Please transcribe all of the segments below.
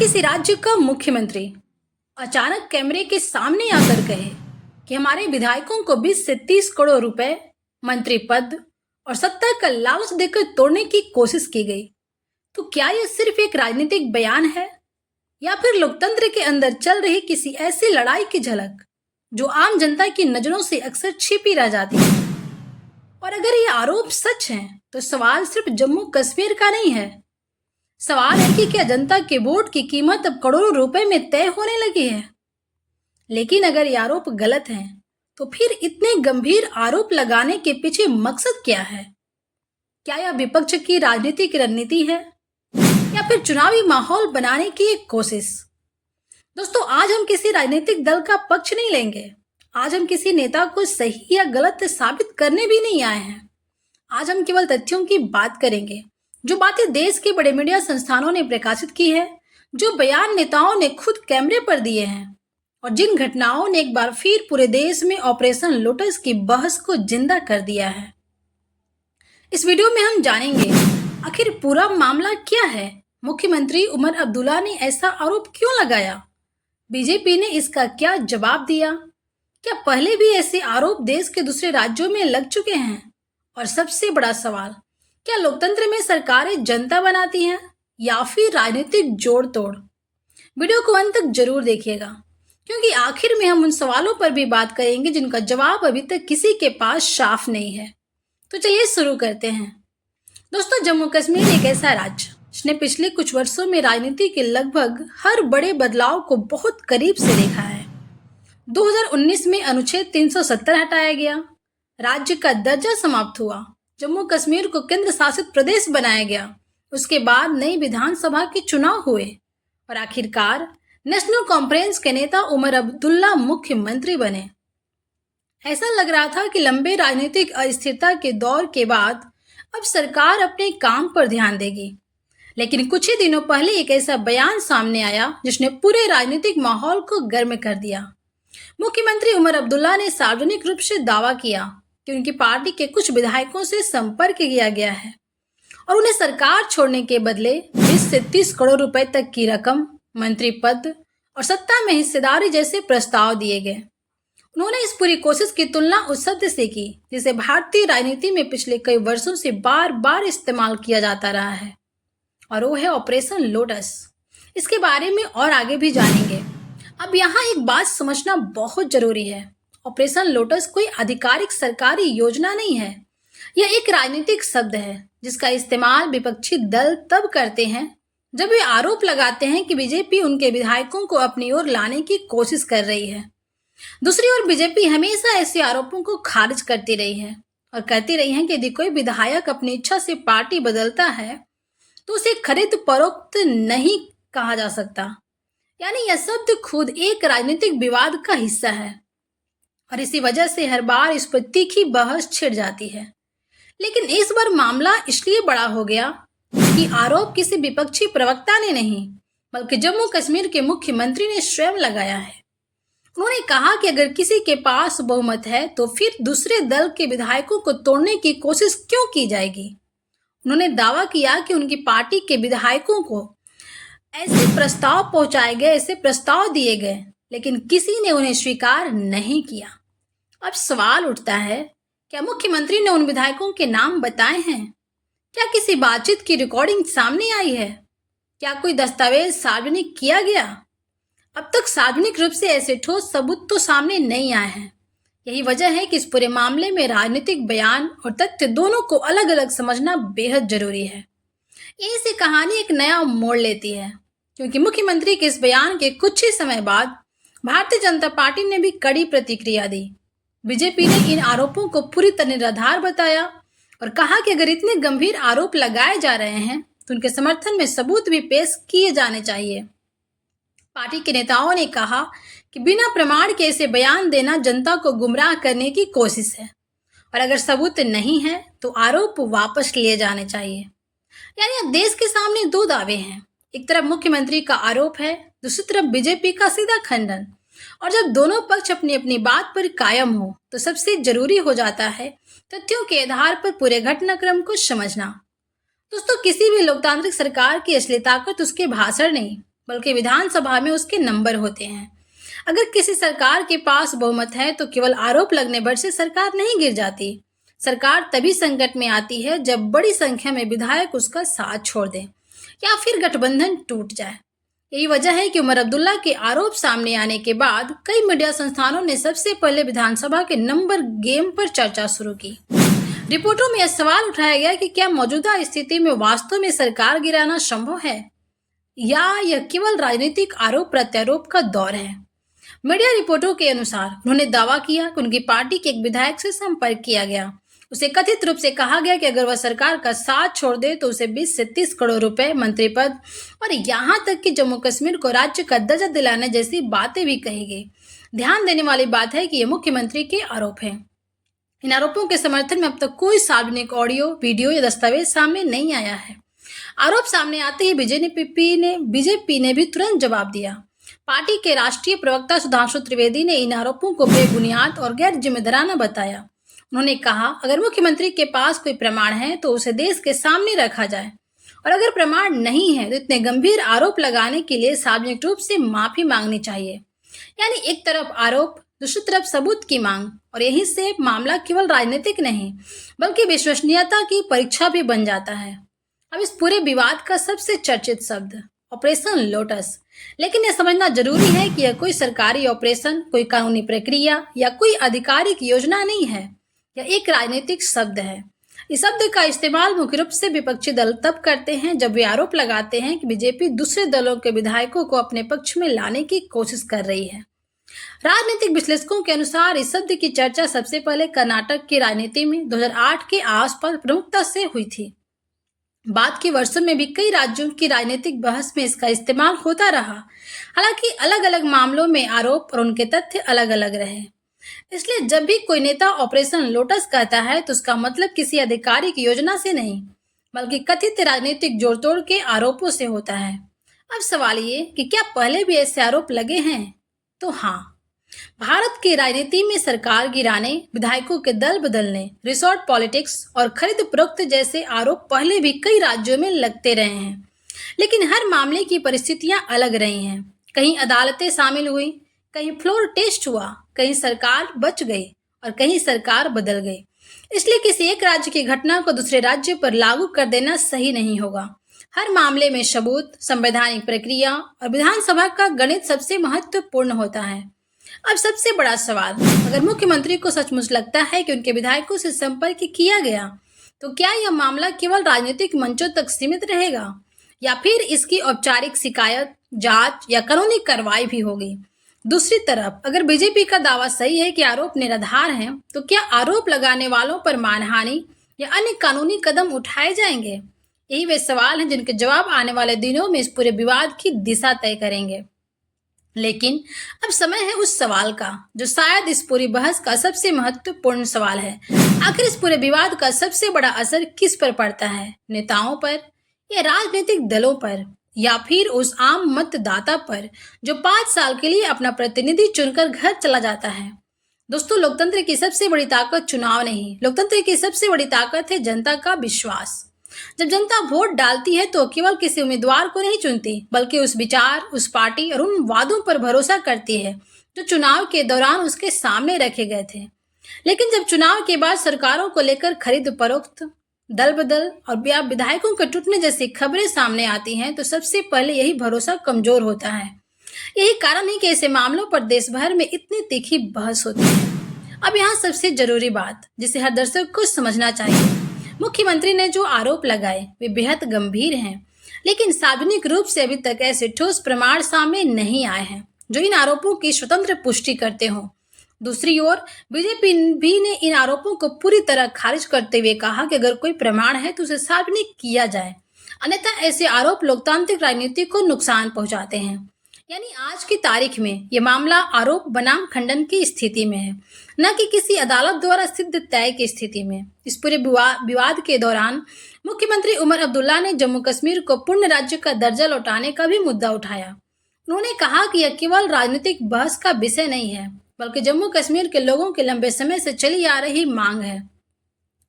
किसी राज्य का मुख्यमंत्री अचानक कैमरे के सामने आकर कहे कि हमारे विधायकों को 20 से 30 करोड़ रुपए, मंत्री पद और सत्ता का लालच देकर तोड़ने की कोशिश की गई, तो क्या यह सिर्फ एक राजनीतिक बयान है या फिर लोकतंत्र के अंदर चल रही किसी ऐसी लड़ाई की झलक जो आम जनता की नजरों से अक्सर छिपी रह जाती है? और अगर ये आरोप सच हैं, तो सवाल सिर्फ जम्मू कश्मीर का नहीं है। सवाल है कि क्या जनता के वोट की कीमत अब करोड़ों रुपए में तय होने लगी है? लेकिन अगर ये आरोप गलत हैं, तो फिर इतने गंभीर आरोप लगाने के पीछे मकसद क्या है? क्या यह विपक्ष की राजनीतिक रणनीति है या फिर चुनावी माहौल बनाने की एक कोशिश? दोस्तों, आज हम किसी राजनीतिक दल का पक्ष नहीं लेंगे। आज हम किसी नेता को सही या गलत साबित करने भी नहीं आए हैं। आज हम केवल तथ्यों की बात करेंगे, जो बातें देश के बड़े मीडिया संस्थानों ने प्रकाशित की है, जो बयान नेताओं ने खुद कैमरे पर दिए हैं और जिन घटनाओं ने एक बार फिर पूरे देश में ऑपरेशन लोटस की बहस को जिंदा कर दिया है। इस वीडियो में हम जानेंगे आखिर पूरा मामला क्या है, मुख्यमंत्री उमर अब्दुल्ला ने ऐसा आरोप क्यों लगाया, बीजेपी ने इसका क्या जवाब दिया, क्या पहले भी ऐसे आरोप देश के दूसरे राज्यों में लग चुके हैं, और सबसे बड़ा सवाल, क्या लोकतंत्र में सरकारें जनता बनाती हैं या फिर राजनीतिक जोड़ तोड़? वीडियो को अंत तक जरूर देखिएगा, क्योंकि आखिर में हम उन सवालों पर भी बात करेंगे जिनका जवाब अभी तक किसी के पास साफ नहीं है। तो चलिए शुरू करते हैं। दोस्तों, जम्मू कश्मीर एक ऐसा राज्य जिसने पिछले कुछ वर्षों में राजनीति के लगभग हर बड़े बदलाव को बहुत करीब से देखा है। 2019 में अनुच्छेद 370 हटाया गया, राज्य का दर्जा समाप्त हुआ, जम्मू कश्मीर को केंद्र शासित प्रदेश बनाया गया, उसके बाद नई विधानसभा के चुनाव हुए और आखिरकार नेशनल कॉन्फ्रेंस के नेता उमर अब्दुल्ला मुख्यमंत्री बने। ऐसा लग रहा था कि लंबे राजनीतिक अस्थिरता के दौर के बाद अब सरकार अपने काम पर ध्यान देगी, लेकिन कुछ ही दिनों पहले एक ऐसा बयान सामने आया जिसने पूरे राजनीतिक माहौल को गर्म कर दिया। मुख्यमंत्री उमर अब्दुल्ला ने सार्वजनिक रूप से दावा किया कि उनकी पार्टी के कुछ विधायकों से संपर्क किया गया है और उन्हें सरकार छोड़ने के बदले 20 से 30 करोड़ रुपए तक की रकम, मंत्री पद और सत्ता में हिस्सेदारी जैसे प्रस्ताव दिए गए। उन्होंने इस पूरी कोशिश की तुलना उस शब्द से की जिसे भारतीय राजनीति में पिछले कई वर्षों से बार बार इस्तेमाल किया जाता रहा है, और वो है ऑपरेशन लोटस। इसके बारे में और आगे भी जानेंगे। अब यहाँ एक बात समझना बहुत जरूरी है, ऑपरेशन लोटस कोई आधिकारिक सरकारी योजना नहीं है। यह एक राजनीतिक शब्द है जिसका इस्तेमाल विपक्षी दल तब करते हैं जब वे आरोप लगाते हैं कि बीजेपी उनके विधायकों को अपनी ओर लाने की कोशिश कर रही है। दूसरी ओर बीजेपी हमेशा ऐसे आरोपों को खारिज करती रही है और कहती रही है कि यदि कोई विधायक अपनी इच्छा से पार्टी बदलता है तो उसे खरीद फरोख्त नहीं कहा जा सकता। यानी यह शब्द खुद एक राजनीतिक विवाद का हिस्सा है और इसी वजह से हर बार इस पर तीखी बहस छिड़ जाती है। लेकिन इस बार मामला इसलिए बड़ा हो गया कि आरोप किसी विपक्षी प्रवक्ता ने नहीं, बल्कि जम्मू कश्मीर के मुख्यमंत्री ने स्वयं लगाया है। उन्होंने कहा कि अगर किसी के पास बहुमत है तो फिर दूसरे दल के विधायकों को तोड़ने की कोशिश क्यों की जाएगी। उन्होंने दावा किया कि उनकी पार्टी के विधायकों को ऐसे प्रस्ताव पहुंचाए गए, ऐसे प्रस्ताव दिए गए, लेकिन किसी ने उन्हें स्वीकार नहीं किया। अब सवाल उठता है, क्या मुख्यमंत्री ने उन विधायकों के नाम बताए हैं? क्या किसी बातचीत की रिकॉर्डिंग सामने आई है? क्या कोई दस्तावेज सार्वजनिक किया गया? अब तक सार्वजनिक रूप से ऐसे ठोस सबूत तो सामने नहीं आए हैं। यही वजह है कि इस पूरे मामले में राजनीतिक बयान और तथ्य दोनों को अलग अलग समझना बेहद जरूरी है। यहीं से कहानी एक नया मोड़ लेती है, क्योंकि मुख्यमंत्री के इस बयान के कुछ ही समय बाद भारतीय जनता पार्टी ने भी कड़ी प्रतिक्रिया दी। बीजेपी ने इन आरोपों को पूरी तरह निराधार बताया और कहा कि अगर इतने गंभीर आरोप लगाए जा रहे हैं तो उनके समर्थन में सबूत भी पेश किए जाने चाहिए। पार्टी के नेताओं ने कहा कि बिना प्रमाण के ऐसे बयान देना जनता को गुमराह करने की कोशिश है और अगर सबूत नहीं है तो आरोप वापस लिए जाने चाहिए। यानी अब देश के सामने दो दावे हैं, एक तरफ मुख्यमंत्री का आरोप है, दूसरी तरफ बीजेपी का सीधा खंडन। और जब दोनों पक्ष अपनी अपनी बात पर कायम हो तो सबसे जरूरी हो जाता है तथ्यों के आधार पर पूरे घटनाक्रम को समझना। दोस्तों, किसी भी लोकतांत्रिक सरकार की असली ताकत उसके भाषण नहीं बल्कि विधानसभा में उसके नंबर होते हैं। अगर किसी सरकार के पास बहुमत है तो केवल आरोप लगने भर से सरकार नहीं गिर जाती। सरकार तभी संकट में आती है जब बड़ी संख्या में विधायक उसका साथ छोड़ दें या फिर गठबंधन टूट जाए। यही वजह है कि उमर अब्दुल्ला के आरोप सामने आने के बाद कई मीडिया संस्थानों ने सबसे पहले विधानसभा के नंबर गेम पर चर्चा शुरू की। रिपोर्टों में यह सवाल उठाया गया कि क्या मौजूदा स्थिति में वास्तव में सरकार गिराना संभव है या यह केवल राजनीतिक आरोप प्रत्यारोप का दौर है। मीडिया रिपोर्टों के अनुसार उन्होंने दावा किया कि उनकी पार्टी के एक विधायक से संपर्क किया गया। उसे कथित रूप से कहा गया कि अगर वह सरकार का साथ छोड़ दे तो उसे 20 से 30 करोड़ रुपए, मंत्री पद और यहाँ तक कि जम्मू कश्मीर को राज्य का दर्जा दिलाने जैसी बातें भी कही गई। ध्यान देने वाली बात है कि ये मुख्यमंत्री के आरोप हैं। इन आरोपों के समर्थन में अब तक कोई सार्वजनिक ऑडियो, वीडियो या दस्तावेज सामने नहीं आया है। आरोप सामने आते ही बीजेपी ने भी तुरंत जवाब दिया। पार्टी के राष्ट्रीय प्रवक्ता सुधांशु त्रिवेदी ने इन आरोपों को बेबुनियाद और गैर जिम्मेदाराना बताया। उन्होंने कहा, अगर मुख्यमंत्री के पास कोई प्रमाण है तो उसे देश के सामने रखा जाए, और अगर प्रमाण नहीं है तो इतने गंभीर आरोप लगाने के लिए सार्वजनिक रूप से माफी मांगनी चाहिए। यानी एक तरफ आरोप, दूसरी तरफ सबूत की मांग, और यहीं से मामला केवल राजनीतिक नहीं बल्कि विश्वसनीयता की परीक्षा भी बन जाता है। अब इस पूरे विवाद का सबसे चर्चित शब्द ऑपरेशन लोटस, लेकिन यह समझना जरूरी है कि यह कोई सरकारी ऑपरेशन, कोई कानूनी प्रक्रिया या कोई आधिकारिक योजना नहीं है। यह एक राजनीतिक शब्द है। इस शब्द का इस्तेमाल मुख्य रूप से विपक्षी दल तब करते हैं जब वे आरोप लगाते हैं कि बीजेपी दूसरे दलों के विधायकों को अपने पक्ष में लाने की कोशिश कर रही है। राजनीतिक विश्लेषकों के अनुसार इस शब्द की चर्चा सबसे पहले कर्नाटक की राजनीति में 2008 के आसपास प्रमुखता से हुई थी। बाद के वर्षों में भी कई राज्यों की राजनीतिक बहस में इसका इस्तेमाल होता रहा। हालांकि अलग अलग मामलों में आरोप और उनके तथ्य अलग अलग रहे। इसलिए जब भी कोई नेता ऑपरेशन लोटस कहता है तो उसका मतलब किसी आधिकारिक योजना से नहीं बल्कि कथित राजनीतिक जोड़तोड़ के आरोपों से होता है। अब सवाल ये कि क्या पहले भी ऐसे आरोप लगे हैं? तो हाँ, भारत की राजनीति में सरकार गिराने, विधायकों के दल बदलने, रिसोर्ट पॉलिटिक्स और खरीद फरोख्त जैसे आरोप पहले भी कई राज्यों में लगते रहे हैं, लेकिन हर मामले की परिस्थितियां अलग रही हैं। कहीं अदालतें शामिल हुई, कहीं फ्लोर टेस्ट हुआ, कहीं सरकार बच गई और कहीं सरकार बदल गई। इसलिए किसी एक राज्य की घटना को दूसरे राज्य पर लागू कर देना सही नहीं होगा। हर मामले में सबूत, संवैधानिक प्रक्रिया और विधानसभा का गणित सबसे महत्वपूर्ण होता है। अब सबसे बड़ा सवाल, अगर मुख्यमंत्री को सचमुच लगता है कि उनके विधायकों से संपर्क किया गया तो क्या यह मामला केवल राजनीतिक मंचों तक सीमित रहेगा या फिर इसकी औपचारिक शिकायत, जांच या कानूनी कार्रवाई भी होगी? दूसरी तरफ अगर बीजेपी का दावा सही है कि आरोप निराधार हैं, तो क्या आरोप लगाने वालों पर मानहानि या अन्य कानूनी कदम उठाए जाएंगे? यही वे सवाल हैं जिनके जवाब आने वाले दिनों में इस पूरे विवाद की दिशा तय करेंगे। लेकिन अब समय है उस सवाल का जो शायद इस पूरी बहस का सबसे महत्वपूर्ण सवाल है। आखिर इस पूरे विवाद का सबसे बड़ा असर किस पर पड़ता है? नेताओं पर या राजनीतिक दलों पर या फिर उस आम मतदाता पर जो 5 साल के लिए अपना प्रतिनिधि चुनकर घर चला जाता है? दोस्तों, लोकतंत्र की सबसे बड़ी ताकत चुनाव नहीं, लोकतंत्र की सबसे बड़ी ताकत है जनता का विश्वास। जब जनता वोट डालती है तो केवल किसी उम्मीदवार को नहीं चुनती बल्कि उस विचार, उस पार्टी और उन वादों पर भरोसा करती है जो चुनाव के दौरान उसके सामने रखे गए थे। लेकिन जब चुनाव के बाद सरकारों को लेकर खरीद फरोख्त, दल बदल और विधायकों के टूटने जैसी खबरें सामने आती हैं तो सबसे पहले यही भरोसा कमजोर होता है। यही कारण है कि ऐसे मामलों पर देश भर में इतनी तीखी बहस होती है। अब यहाँ सबसे जरूरी बात जिसे हर दर्शक को समझना चाहिए, मुख्यमंत्री ने जो आरोप लगाए वे बेहद गंभीर हैं, लेकिन सार्वजनिक रूप से अभी तक ऐसे ठोस प्रमाण सामने नहीं आए हैं जो इन आरोपों की स्वतंत्र पुष्टि करते हों। दूसरी ओर बीजेपी भी ने इन आरोपों को पूरी तरह खारिज करते हुए कहा कि अगर कोई प्रमाण है तो उसे सार्वजनिक किया जाए, अन्यथा ऐसे आरोप लोकतांत्रिक राजनीति को नुकसान पहुंचाते हैं। यानी आज की तारीख में ये मामला आरोप बनाम खंडन की स्थिति में है, न कि किसी अदालत द्वारा सिद्ध तय की स्थिति में। इस पूरे विवाद के दौरान मुख्यमंत्री उमर अब्दुल्ला ने जम्मू कश्मीर को पूर्ण राज्य का दर्जा लौटाने का भी मुद्दा उठाया। उन्होंने कहा कि यह केवल राजनीतिक बहस का विषय नहीं है बल्कि जम्मू कश्मीर के लोगों की लंबे समय से चली आ रही मांग है।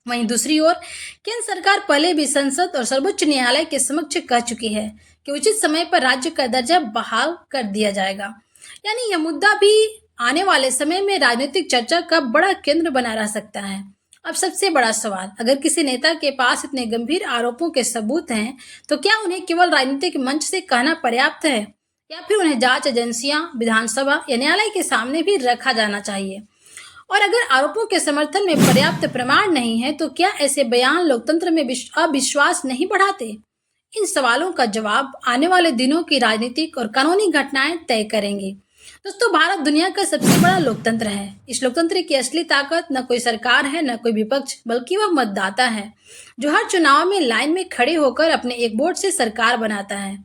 वहीं दूसरी ओर केंद्र सरकार पहले भी संसद और सर्वोच्च न्यायालय के समक्ष कह चुकी है कि उचित समय पर राज्य का दर्जा बहाल कर दिया जाएगा। यानी यह मुद्दा भी आने वाले समय में राजनीतिक चर्चा का बड़ा केंद्र बना रह सकता है। अब सबसे बड़ा सवाल, अगर किसी नेता के पास इतने गंभीर आरोपों के सबूत हैं, तो क्या उन्हें केवल राजनीतिक मंच से कहना पर्याप्त है, या फिर उन्हें जांच एजेंसियां, विधानसभा या न्यायालय के सामने भी रखा जाना चाहिए? और अगर आरोपों के समर्थन में पर्याप्त प्रमाण नहीं है, तो क्या ऐसे बयान लोकतंत्र में अविश्वास नहीं बढ़ाते? इन सवालों का जवाब आने वाले दिनों की राजनीतिक और कानूनी घटनाएं तय करेंगी। दोस्तों, भारत दुनिया का सबसे बड़ा लोकतंत्र है। इस लोकतंत्र की असली ताकत न कोई सरकार है, न कोई विपक्ष, बल्कि वह मतदाता है, जो हर चुनाव में लाइन में खड़े होकर अपने एक वोट से सरकार बनाता है।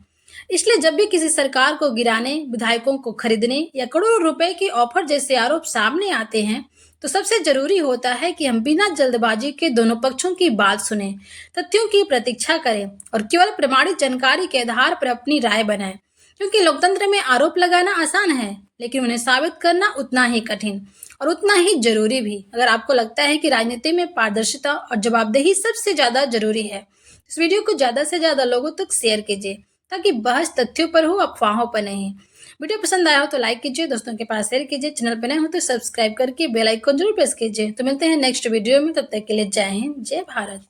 इसलिए जब भी किसी सरकार को गिराने, विधायकों को खरीदने या करोड़ों रुपए के ऑफर जैसे आरोप सामने आते हैं, तो सबसे जरूरी होता है कि हम बिना जल्दबाजी के दोनों पक्षों की बात सुने, तथ्यों की प्रतीक्षा करें और केवल प्रमाणित जानकारी के आधार पर अपनी राय बनाएं। क्योंकि लोकतंत्र में आरोप लगाना आसान है, लेकिन उन्हें साबित करना उतना ही कठिन और उतना ही जरूरी भी। अगर आपको लगता है कि राजनीति में पारदर्शिता और जवाबदेही सबसे ज्यादा जरूरी है, इस वीडियो को ज्यादा से ज्यादा लोगों तक शेयर कीजिए, ताकि बहस तथ्यों पर हो, अफवाहों पर नहीं। वीडियो पसंद आया हो तो लाइक कीजिए, दोस्तों के पास शेयर कीजिए, चैनल पर नए हो तो सब्सक्राइब करके बेल आइकन जरूर प्रेस कीजिए। तो मिलते हैं नेक्स्ट वीडियो में, तब तक के लिए जय हिंद, जय भारत।